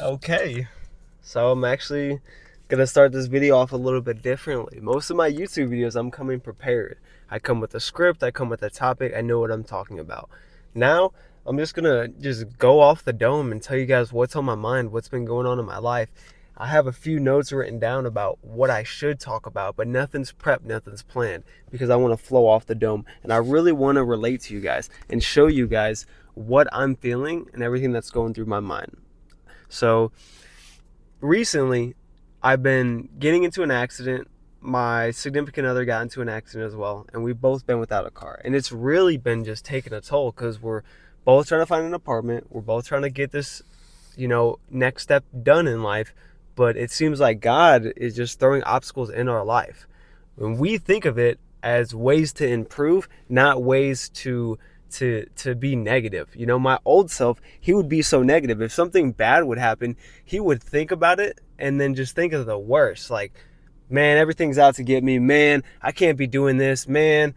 Okay, so I'm actually gonna start this video off a little bit differently. Most of my YouTube videos, I'm coming prepared. I come with a script, I come with a topic, I know what I'm talking about. Now, I'm just gonna go off the dome and tell you guys what's on my mind, what's been going on in my life. I have a few notes written down about what I should talk about, but nothing's prepped, nothing's planned, because I want to flow off the dome and I really want to relate to you guys and show you guys what I'm feeling and everything that's going through my mind. So recently, I've been getting into an accident. My significant other got into an accident as well, and we've both been without a car. And it's really been just taking a toll because we're both trying to find an apartment. We're both trying to get this, next step done in life. But it seems like God is just throwing obstacles in our life. When we think of it as ways to improve, not ways to be negative. My old self, he would be so negative. If something bad would happen, he would think about it and then just think of the worst. Like, man, everything's out to get me. Man, I can't be doing this. Man,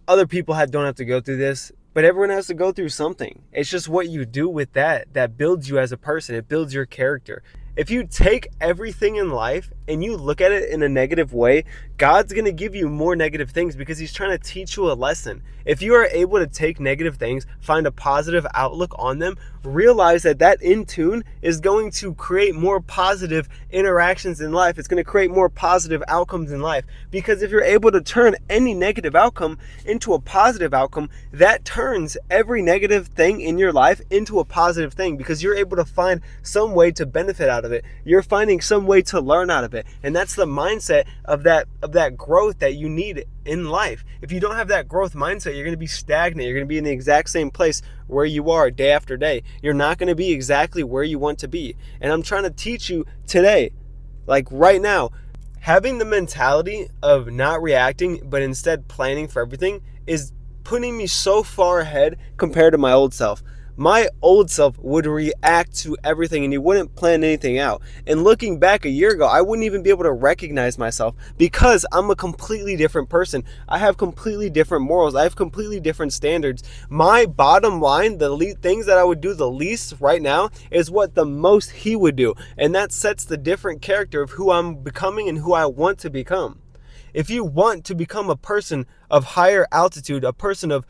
other people don't have to go through this, but everyone has to go through something. It's just what you do with that builds you as a person. It builds your character. If you take everything in life and you look at it in a negative way, God's going to give you more negative things because he's trying to teach you a lesson. If you are able to take negative things, find a positive outlook on them, realize that in tune is going to create more positive interactions in life. It's going to create more positive outcomes in life. Because if you're able to turn any negative outcome into a positive outcome, that turns every negative thing in your life into a positive thing because you're able to find some way to benefit out of it. You're finding some way to learn out of it. And that's the mindset of that growth that you need in life. If you don't have that growth mindset, you're going to be stagnant. You're going to be in the exact same place where you are day after day. You're not going to be exactly where you want to be. And I'm trying to teach you today, like right now, having the mentality of not reacting, but instead planning for everything is putting me so far ahead compared to my old self. My old self would react to everything and he wouldn't plan anything out. And looking back a year ago, I wouldn't even be able to recognize myself because I'm a completely different person. I have completely different morals. I have completely different standards. My bottom line, the things that I would do the least right now is what the most he would do. And that sets the different character of who I'm becoming and who I want to become. If you want to become a person of higher altitude, a person of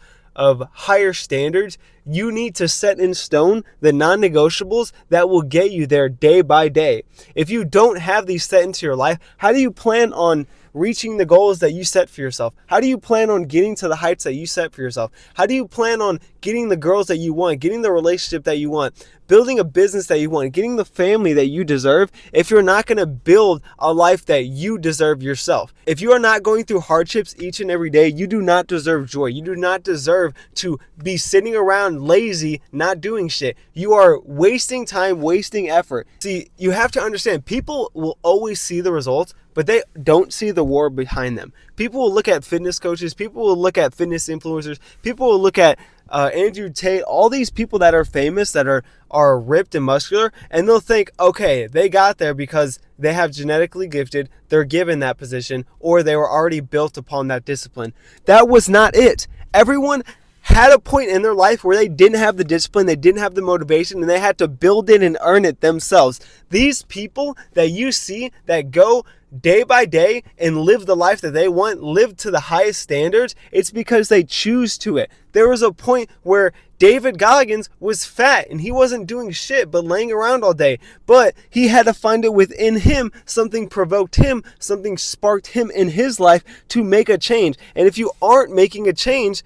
higher standards, you need to set in stone the non-negotiables that will get you there day by day. If you don't have these set into your life, how do you plan on reaching the goals that you set for yourself? How do you plan on getting to the heights that you set for yourself? How do you plan on getting the girls that you want, getting the relationship that you want, building a business that you want, getting the family that you deserve if you're not going to build a life that you deserve yourself? If you are not going through hardships each and every day, you do not deserve joy. You do not deserve to be sitting around lazy, not doing shit. You are wasting time, wasting effort. See, you have to understand, people will always see the results, but they don't see the war behind them. People will look at fitness coaches, people will look at fitness influencers, people will look at Andrew Tate, all these people that are famous, that are ripped and muscular, and they'll think, okay, they got there because they have genetically gifted, they're given that position, or they were already built upon that discipline. That was not it. Everyone had a point in their life where they didn't have the discipline, they didn't have the motivation, and they had to build it and earn it themselves. These people that you see that go day by day and live the life that they want, live to the highest standards, it's because they choose to it. There was a point where David Goggins was fat and he wasn't doing shit but laying around all day. But he had to find it within him. Something provoked him, something sparked him in his life to make a change. And if you aren't making a change,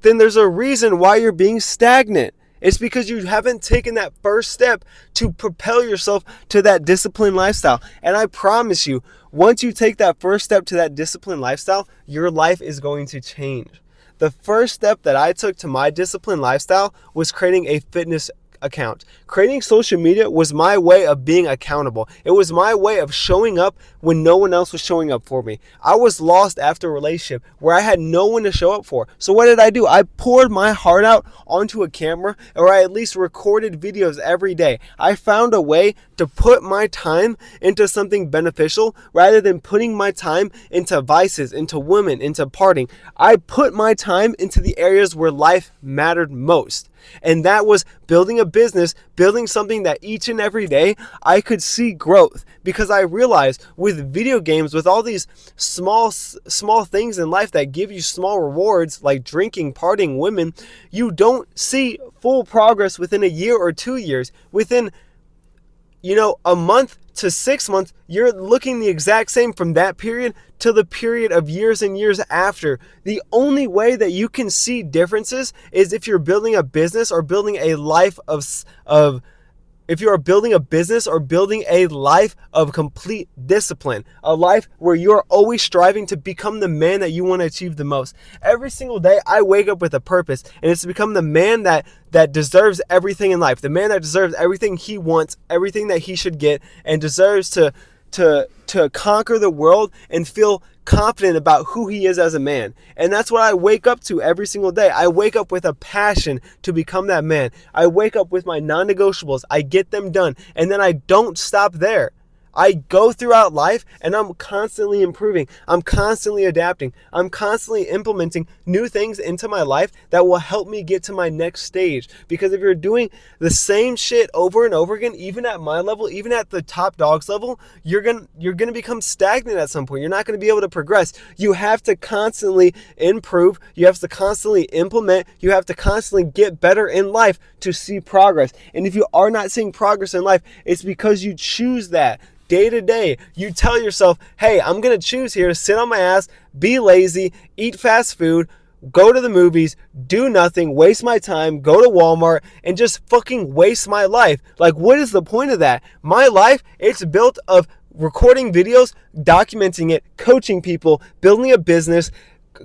then there's a reason why you're being stagnant. It's because you haven't taken that first step to propel yourself to that disciplined lifestyle. And I promise you, once you take that first step to that disciplined lifestyle, your life is going to change. The first step that I took to my disciplined lifestyle was creating a fitness account. Creating social media was my way of being accountable. It was my way of showing up when no one else was showing up for me. I was lost after a relationship where I had no one to show up for. So what did I do? I poured my heart out onto a camera, or I at least recorded videos every day. I found a way to put my time into something beneficial rather than putting my time into vices, into women, into partying. I put my time into the areas where life mattered most. And that was building a business, building something that each and every day I could see growth, because I realized with video games, with all these small things in life that give you small rewards, like drinking, partying, women, you don't see full progress within a year or 2 years. Within a month to 6 months, you're looking the exact same from that period to the period of years and years after. The only way that you can see differences is if you're building a business or building a life if you are building a business or building a life of complete discipline, a life where you're always striving to become the man that you want to achieve the most. Every single day I wake up with a purpose, and it's to become the man that deserves everything in life, the man that deserves everything he wants, everything that he should get, and deserves to conquer the world and feel confident about who he is as a man. And that's what I wake up to every single day. I wake up with a passion to become that man. I wake up with my non-negotiables. I get them done, and then I don't stop there. I go throughout life and I'm constantly improving. I'm constantly adapting. I'm constantly implementing new things into my life that will help me get to my next stage. Because if you're doing the same shit over and over again, even at my level, even at the top dogs level, you're going to become stagnant at some point. You're not going to be able to progress. You have to constantly improve. You have to constantly implement. You have to constantly get better in life to see progress. And if you are not seeing progress in life, it's because you choose that. Day to day, you tell yourself, hey, I'm going to choose here to sit on my ass, be lazy, eat fast food, go to the movies, do nothing, waste my time, go to Walmart, and just fucking waste my life. Like, what is the point of that? My life, it's built of recording videos, documenting it, coaching people, building a business,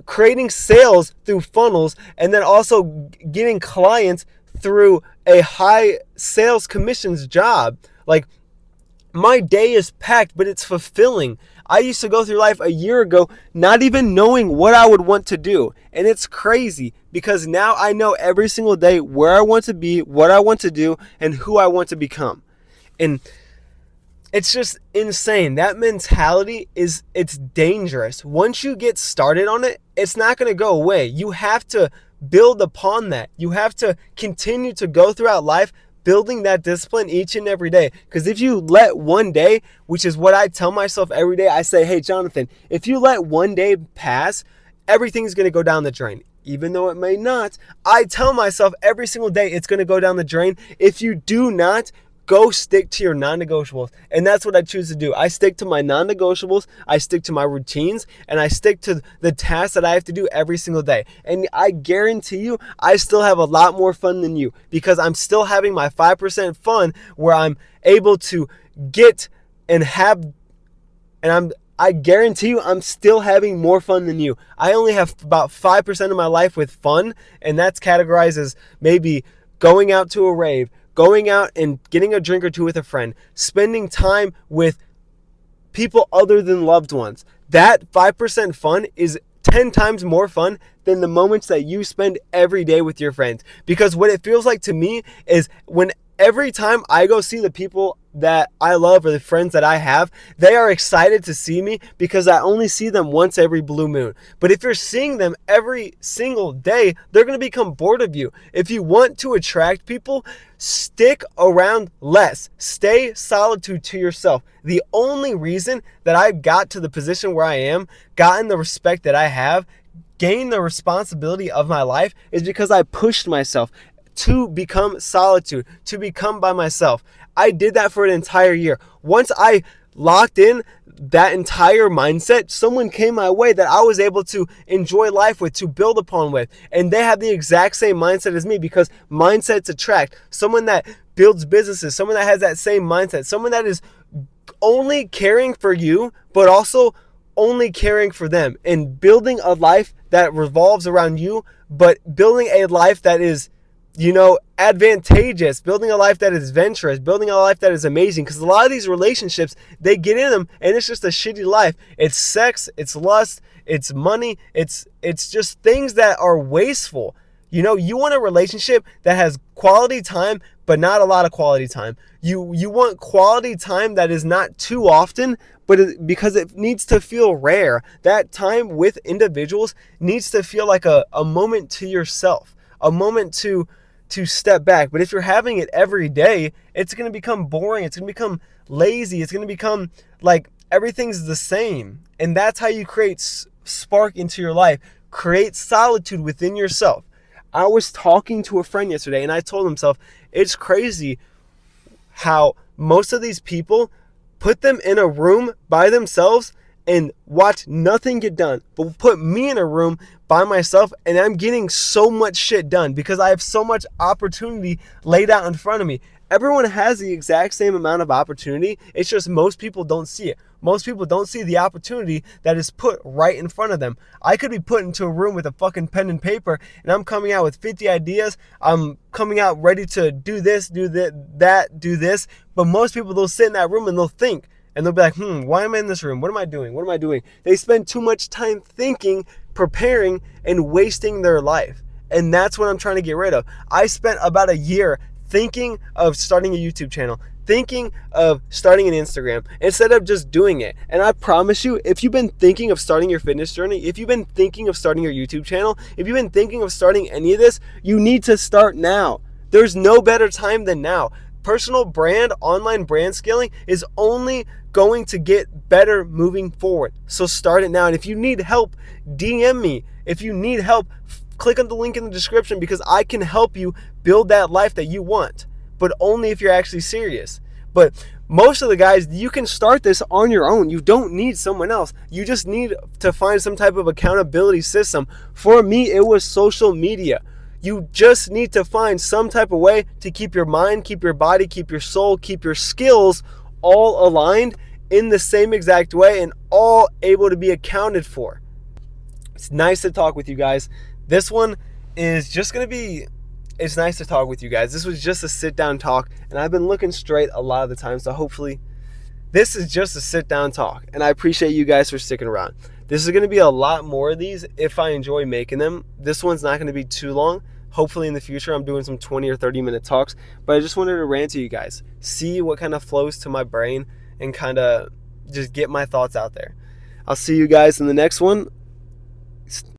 creating sales through funnels, and then also getting clients through a high sales commissions job. Like, my day is packed, but it's fulfilling. I used to go through life a year ago not even knowing what I would want to do. And it's crazy because now I know every single day where I want to be, what I want to do, and who I want to become. And it's just insane. That mentality it's dangerous. Once you get started on it, it's not going to go away. You have to build upon that. You have to continue to go throughout life building that discipline each and every day. Because if you let one day, which is what I tell myself every day, I say, hey, Jonathan, if you let one day pass, everything's going to go down the drain. Even though it may not, I tell myself every single day it's going to go down the drain if you do not go stick to your non-negotiables. And that's what I choose to do. I stick to my non-negotiables, I stick to my routines, and I stick to the tasks that I have to do every single day. And I guarantee you, I still have a lot more fun than you, because I'm still having my 5% fun where I'm able to get and have, and I guarantee you I'm still having more fun than you. I only have about 5% of my life with fun, and that's categorized as maybe going out to a rave, going out and getting a drink or two with a friend, spending time with people other than loved ones. That 5% fun is 10 times more fun than the moments that you spend every day with your friends. Because what it feels like to me is when every time I go see the people that I love or the friends that I have, they are excited to see me because I only see them once every blue moon. But if you're seeing them every single day, they're going to become bored of you. If you want to attract people, stick around less. Stay solitude to yourself. The only reason that I got to the position where I am, gotten the respect that I have, gained the responsibility of my life is because I pushed myself to become solitude, to become by myself. I did that for an entire year. Once I locked in that entire mindset, someone came my way that I was able to enjoy life with, to build upon with. And they have the exact same mindset as me, because mindsets attract. Someone that builds businesses, someone that has that same mindset, someone that is only caring for you, but also only caring for them, and building a life that revolves around you, but building a life that is, advantageous, building a life that is venturous, building a life that is amazing. Because a lot of these relationships, they get in them and it's just a shitty life. It's sex, it's lust, it's money, it's just things that are wasteful. You want a relationship that has quality time, but not a lot of quality time. You want quality time that is not too often, but because it needs to feel rare. That time with individuals needs to feel like a moment to yourself, a moment to to step back. But if you're having it every day, it's going to become boring. It's going to become lazy. It's going to become like everything's the same. And that's how you create spark into your life. Create solitude within yourself. I was talking to a friend yesterday and I told himself, it's crazy how most of these people put them in a room by themselves and watch nothing get done, but put me in a room by myself and I'm getting so much shit done because I have so much opportunity laid out in front of me. Everyone has the exact same amount of opportunity. It's just most people don't see it. Most people don't see the opportunity that is put right in front of them. I could be put into a room with a fucking pen and paper and I'm coming out with 50 ideas. I'm coming out ready to do this, do that, do this. But most people, they'll sit in that room and they'll think. And they'll be like, why am I in this room? What am I doing? What am I doing? They spend too much time thinking, preparing, and wasting their life. And that's what I'm trying to get rid of. I spent about a year thinking of starting a YouTube channel, thinking of starting an Instagram, instead of just doing it. And I promise you, if you've been thinking of starting your fitness journey, if you've been thinking of starting your YouTube channel, if you've been thinking of starting any of this, you need to start now. There's no better time than now. Personal brand, online brand scaling is only going to get better moving forward. So start it now. And if you need help, DM me. If you need help, click on the link in the description because I can help you build that life that you want, but only if you're actually serious. But most of the guys, you can start this on your own. You don't need someone else. You just need to find some type of accountability system. For me, it was social media. You just need to find some type of way to keep your mind, keep your body, keep your soul, keep your skills all aligned in the same exact way and all able to be accounted for. It's nice to talk with you guys. This one is just going to be, it's nice to talk with you guys. This was just a sit down talk and I've been looking straight a lot of the time. So hopefully this is just a sit down talk and I appreciate you guys for sticking around. This is going to be a lot more of these if I enjoy making them. This one's not going to be too long. Hopefully in the future I'm doing some 20 or 30 minute talks, but I just wanted to rant to you guys, see what kind of flows to my brain and kind of just get my thoughts out there. I'll see you guys in the next one.